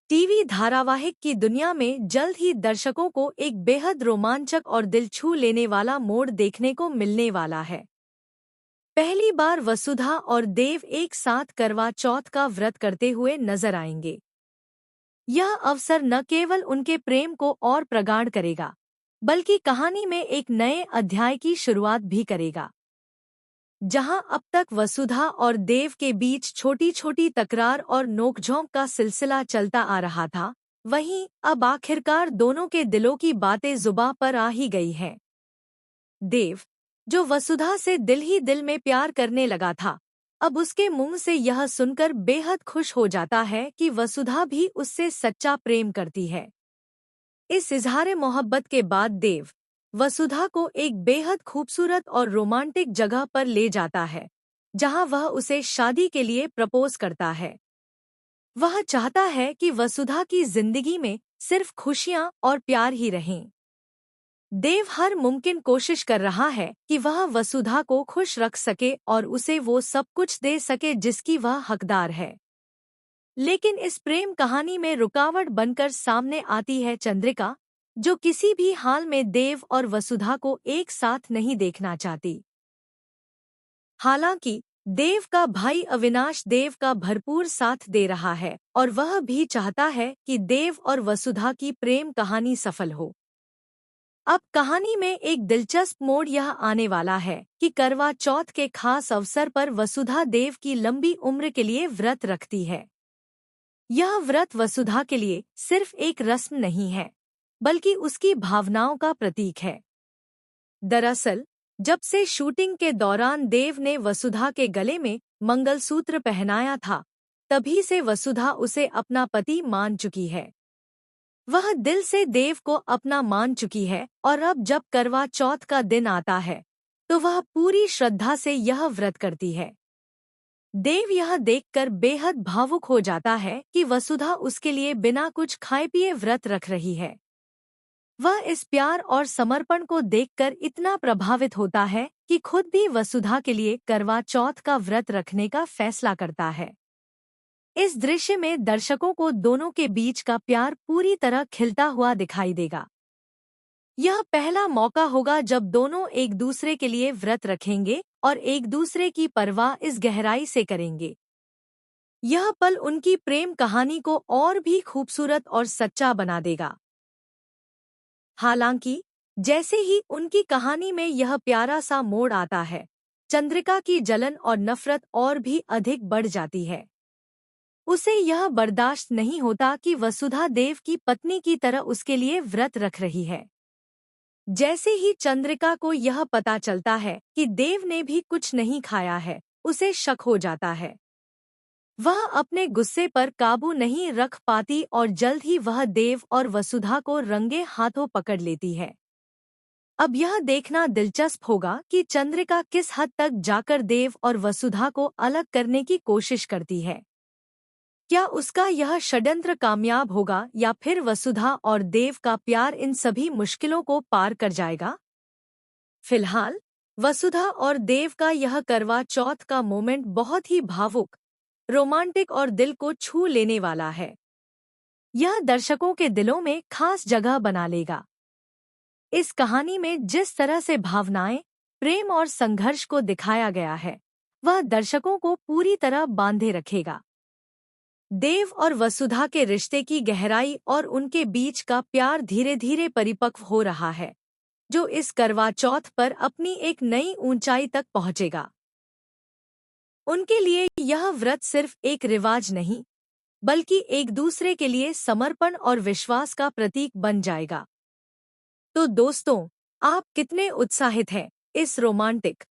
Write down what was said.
TV धारावाहिक की दुनिया में जल्द ही दर्शकों को एक बेहद रोमांचक और दिल छू लेने वाला मोड़ देखने को मिलने वाला है। पहली बार वसुधा और देव एक साथ करवा चौथ का व्रत करते हुए नजर आएंगे। यह अवसर न केवल उनके प्रेम को और प्रगाढ़ करेगा, बल्कि कहानी में एक नए अध्याय की शुरुआत भी करेगा। जहां अब तक वसुधा और देव के बीच छोटी छोटी तकरार और नोकझोंक का सिलसिला चलता आ रहा था, वहीं अब आखिरकार दोनों के दिलों की बातें जुबां पर आ ही गई हैं। देव, जो वसुधा से दिल ही दिल में प्यार करने लगा था, अब उसके मुंह से यह सुनकर बेहद खुश हो जाता है कि वसुधा भी उससे सच्चा प्रेम करती है। इस इजहार मोहब्बत के बाद देव वसुधा को एक बेहद खूबसूरत और रोमांटिक जगह पर ले जाता है, जहां वह उसे शादी के लिए प्रपोज करता है। वह चाहता है कि वसुधा की जिंदगी में सिर्फ खुशियां और प्यार ही रहें। देव हर मुमकिन कोशिश कर रहा है कि वह वसुधा को खुश रख सके और उसे वो सब कुछ दे सके जिसकी वह हकदार है। लेकिन इस प्रेम कहानी में रुकावट बनकर सामने आती है चंद्रिका, जो किसी भी हाल में देव और वसुधा को एक साथ नहीं देखना चाहती। हालांकि देव का भाई अविनाश देव का भरपूर साथ दे रहा है और वह भी चाहता है कि देव और वसुधा की प्रेम कहानी सफल हो। अब कहानी में एक दिलचस्प मोड़ यह आने वाला है कि करवा चौथ के खास अवसर पर वसुधा देव की लंबी उम्र के लिए व्रत रखती है। यह व्रत वसुधा के लिए सिर्फ एक रस्म नहीं है, बल्कि उसकी भावनाओं का प्रतीक है। दरअसल, जब से शूटिंग के दौरान देव ने वसुधा के गले में मंगलसूत्र पहनाया था, तभी से वसुधा उसे अपना पति मान चुकी है। वह दिल से देव को अपना मान चुकी है और अब जब करवा चौथ का दिन आता है, तो वह पूरी श्रद्धा से यह व्रत करती है। देव यह देखकर बेहद भावुक हो जाता है कि वसुधा उसके लिए बिना कुछ खाए पिए व्रत रख रही है। वह इस प्यार और समर्पण को देखकर इतना प्रभावित होता है कि खुद भी वसुधा के लिए करवा चौथ का व्रत रखने का फैसला करता है। इस दृश्य में दर्शकों को दोनों के बीच का प्यार पूरी तरह खिलता हुआ दिखाई देगा। यह पहला मौका होगा जब दोनों एक दूसरे के लिए व्रत रखेंगे और एक दूसरे की परवाह इस गहराई से करेंगे। यह पल उनकी प्रेम कहानी को और भी खूबसूरत और सच्चा बना देगा। हालांकि जैसे ही उनकी कहानी में यह प्यारा सा मोड़ आता है, चंद्रिका की जलन और नफरत और भी अधिक बढ़ जाती है। उसे यह बर्दाश्त नहीं होता कि वसुधा देव की पत्नी की तरह उसके लिए व्रत रख रही है। जैसे ही चंद्रिका को यह पता चलता है कि देव ने भी कुछ नहीं खाया है, उसे शक हो जाता है। वह अपने गुस्से पर काबू नहीं रख पाती और जल्द ही वह देव और वसुधा को रंगे हाथों पकड़ लेती है। अब यह देखना दिलचस्प होगा कि चंद्रिका किस हद तक जाकर देव और वसुधा को अलग करने की कोशिश करती है। क्या उसका यह षड्यंत्र कामयाब होगा या फिर वसुधा और देव का प्यार इन सभी मुश्किलों को पार कर जाएगा? फिलहाल वसुधा और देव का यह करवा चौथ का मोमेंट बहुत ही भावुक, रोमांटिक और दिल को छू लेने वाला है। यह दर्शकों के दिलों में खास जगह बना लेगा। इस कहानी में जिस तरह से भावनाएं, प्रेम और संघर्ष को दिखाया गया है, वह दर्शकों को पूरी तरह बांधे रखेगा। देव और वसुधा के रिश्ते की गहराई और उनके बीच का प्यार धीरे धीरे परिपक्व हो रहा है, जो इस करवा चौथ पर अपनी एक नई ऊंचाई तक पहुंचेगा। उनके लिए यह व्रत सिर्फ एक रिवाज नहीं, बल्कि एक दूसरे के लिए समर्पण और विश्वास का प्रतीक बन जाएगा। तो दोस्तों, आप कितने उत्साहित हैं इस रोमांटिक